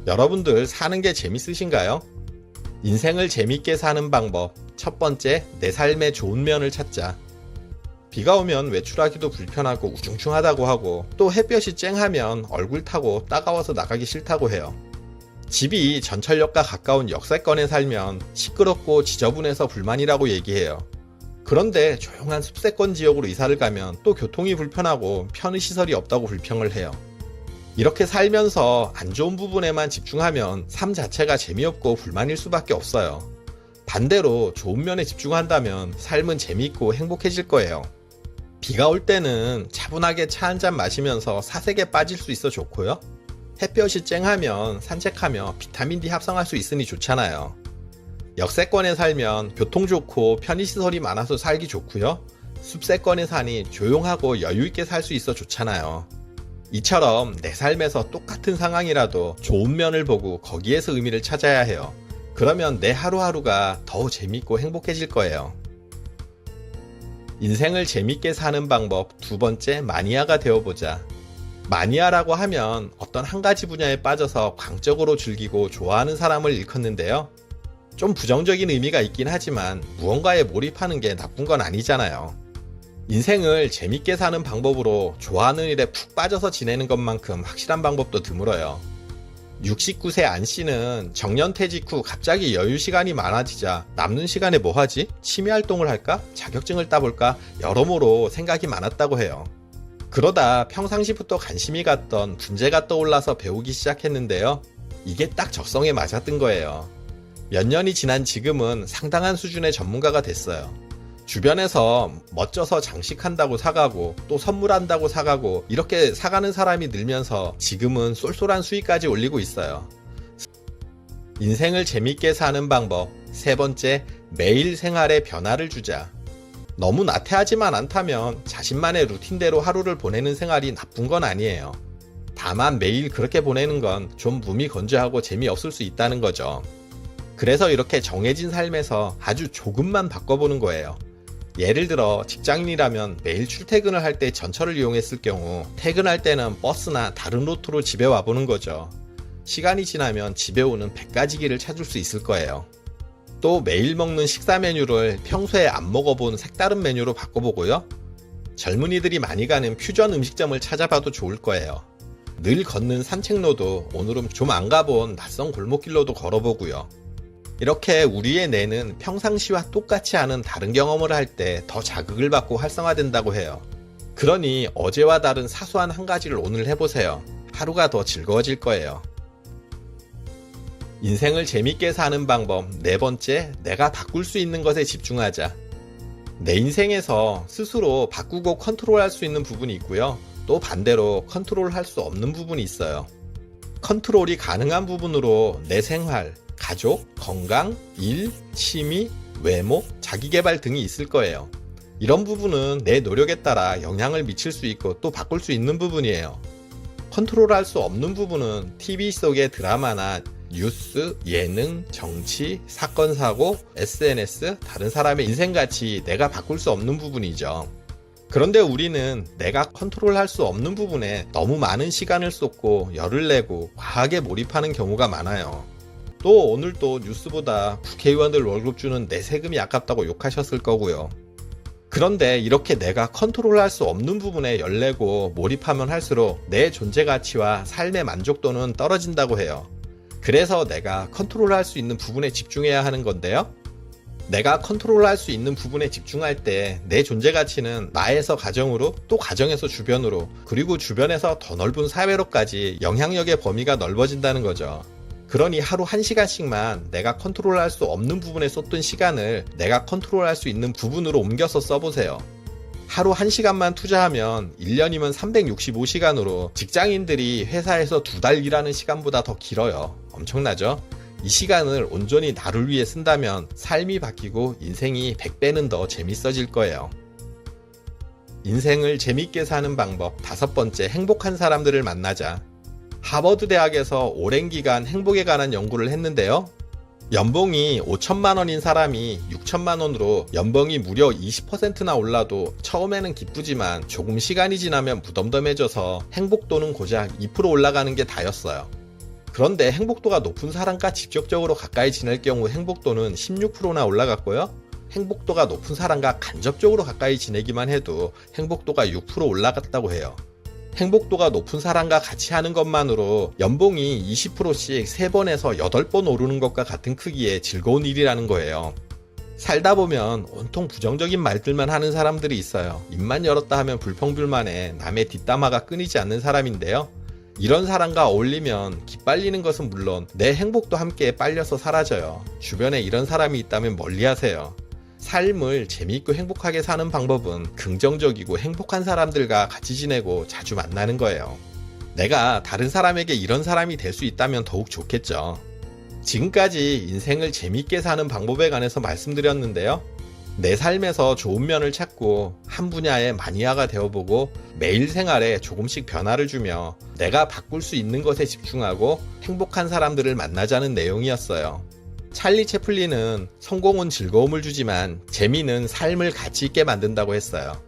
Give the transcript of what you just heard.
여러분들 사는 게 재밌으신가요? 인생을 재밌게 사는 방법. 첫 번째, 내 삶의 좋은 면을 찾자. 비가 오면 외출하기도 불편하고 우중충하다고 하고, 또 햇볕이 쨍하면 얼굴 타고 따가워서 나가기 싫다고 해요. 집이 전철역과 가까운 역세권에 살면 시끄럽고 지저분해서 불만이라고 얘기해요. 그런데 조용한 숲세권 지역으로 이사를 가면 또 교통이 불편하고 편의시설이 없다고 불평을 해요. 이렇게 살면서 안 좋은 부분에만 집중하면 삶 자체가 재미없고 불만일 수밖에 없어요. 반대로 좋은 면에 집중한다면 삶은 재미있고 행복해질 거예요. 비가 올 때는 차분하게 차 한잔 마시면서 사색에 빠질 수 있어 좋고요. 햇볕이 쨍하면 산책하며 비타민D 합성할 수 있으니 좋잖아요. 역세권에 살면 교통 좋고 편의시설이 많아서 살기 좋고요. 숲세권에 사니 조용하고 여유있게 살 수 있어 좋잖아요. 이처럼 내 삶에서 똑같은 상황이라도 좋은 면을 보고 거기에서 의미를 찾아야 해요. 그러면 내 하루하루가 더 재밌고 행복해질 거예요. 인생을 재밌게 사는 방법. 두 번째, 마니아가 되어보자. 마니아라고 하면 어떤 한 가지 분야에 빠져서 광적으로 즐기고 좋아하는 사람을 일컫는데요. 좀 부정적인 의미가 있긴 하지만 무언가에 몰입하는 게 나쁜 건 아니잖아요. 인생을 재밌게 사는 방법으로 좋아하는 일에 푹 빠져서 지내는 것만큼 확실한 방법도 드물어요. 69세 안씨는 정년퇴직 후 갑자기 여유 시간이 많아지자 남는 시간에 뭐 하지? 취미 활동을 할까? 자격증을 따볼까? 여러모로 생각이 많았다고 해요. 그러다 평상시부터 관심이 갔던 분재가 떠올라서 배우기 시작했는데요. 이게 딱 적성에 맞았던 거예요. 몇 년이 지난 지금은 상당한 수준의 전문가가 됐어요. 주변에서 멋져서 장식한다고 사가고 또 선물한다고 사가고 이렇게 사가는 사람이 늘면서 지금은 쏠쏠한 수익까지 올리고 있어요. 인생을 재밌게 사는 방법. 세 번째, 매일 생활에 변화를 주자. 너무 나태하지만 않다면 자신만의 루틴대로 하루를 보내는 생활이 나쁜 건 아니에요. 다만 매일 그렇게 보내는 건 좀 몸이 건조하고 재미없을 수 있다는 거죠. 그래서 이렇게 정해진 삶에서 아주 조금만 바꿔보는 거예요. 예를 들어 직장인이라면 매일 출퇴근을 할 때 전철을 이용했을 경우 퇴근할 때는 버스나 다른 루트로 집에 와보는 거죠. 시간이 지나면 집에 오는 100가지 길을 찾을 수 있을 거예요. 또 매일 먹는 식사 메뉴를 평소에 안 먹어본 색다른 메뉴로 바꿔보고요. 젊은이들이 많이 가는 퓨전 음식점을 찾아봐도 좋을 거예요. 늘 걷는 산책로도 오늘은 좀 안 가본 낯선 골목길로도 걸어보고요. 이렇게 우리의 뇌는 평상시와 똑같지 않은 다른 경험을 할 때 더 자극을 받고 활성화된다고 해요. 그러니 어제와 다른 사소한 한 가지를 오늘 해보세요. 하루가 더 즐거워질 거예요. 인생을 재밌게 사는 방법. 네 번째, 내가 바꿀 수 있는 것에 집중하자. 내 인생에서 스스로 바꾸고 컨트롤할 수 있는 부분이 있고요. 또 반대로 컨트롤할 수 없는 부분이 있어요. 컨트롤이 가능한 부분으로 내 생활, 가족, 건강, 일, 취미, 외모, 자기개발 등이 있을 거예요. 이런 부분은 내 노력에 따라 영향을 미칠 수 있고 또 바꿀 수 있는 부분이에요. 컨트롤할 수 없는 부분은 TV 속의 드라마나 뉴스, 예능, 정치, 사건, 사고, SNS, 다른 사람의 인생같이 내가 바꿀 수 없는 부분이죠. 그런데 우리는 내가 컨트롤할 수 없는 부분에 너무 많은 시간을 쏟고 열을 내고 과하게 몰입하는 경우가 많아요. 또 오늘 또 뉴스보다 국회의원들 월급 주는 내 세금이 아깝다고 욕하셨을 거고요. 그런데 이렇게 내가 컨트롤할 수 없는 부분에 열내고 몰입하면 할수록 내 존재 가치와 삶의 만족도는 떨어진다고 해요. 그래서 내가 컨트롤할 수 있는 부분에 집중해야 하는 건데요. 내가 컨트롤할 수 있는 부분에 집중할 때 내 존재 가치는 나에서 가정으로 또 가정에서 주변으로 그리고 주변에서 더 넓은 사회로까지 영향력의 범위가 넓어진다는 거죠. 그러니 하루 1시간씩만 내가 컨트롤할 수 없는 부분에 쏟던 시간을 내가 컨트롤할 수 있는 부분으로 옮겨서 써보세요. 하루 1시간만 투자하면 1년이면 365시간으로 직장인들이 회사에서 2달 일하는 시간보다 더 길어요. 엄청나죠? 이 시간을 온전히 나를 위해 쓴다면 삶이 바뀌고 인생이 100배는 더 재밌어질 거예요. 인생을 재밌게 사는 방법. 다섯 번째, 행복한 사람들을 만나자. 하버드 대학에서 오랜 기간 행복에 관한 연구를 했는데요. 연봉이 5천만 원인 사람이 6천만 원으로 연봉이 무려 20%나 올라도 처음에는 기쁘지만 조금 시간이 지나면 무덤덤해져서 행복도는 고작 2% 올라가는 게 다였어요. 그런데 행복도가 높은 사람과 직접적으로 가까이 지낼 경우 행복도는 16%나 올라갔고요. 행복도가 높은 사람과 간접적으로 가까이 지내기만 해도 행복도가 6% 올라갔다고 해요. 행복도가 높은 사람과 같이 하는 것만으로 연봉이 20%씩 3번에서 8번 오르는 것과 같은 크기의 즐거운 일이라는 거예요. 살다 보면 온통 부정적인 말들만 하는 사람들이 있어요. 입만 열었다 하면 불평불만에 남의 뒷담화가 끊이지 않는 사람인데요. 이런 사람과 어울리면 기빨리는 것은 물론 내 행복도 함께 빨려서 사라져요. 주변에 이런 사람이 있다면 멀리하세요. 삶을 재미있고 행복하게 사는 방법은 긍정적이고 행복한 사람들과 같이 지내고 자주 만나는 거예요. 내가 다른 사람에게 이런 사람이 될 수 있다면 더욱 좋겠죠. 지금까지 인생을 재미있게 사는 방법에 관해서 말씀드렸는데요. 내 삶에서 좋은 면을 찾고 한 분야의 마니아가 되어보고 매일 생활에 조금씩 변화를 주며 내가 바꿀 수 있는 것에 집중하고 행복한 사람들을 만나자는 내용이었어요. 찰리 채플린은 성공은 즐거움을 주지만 재미는 삶을 가치 있게 만든다고 했어요.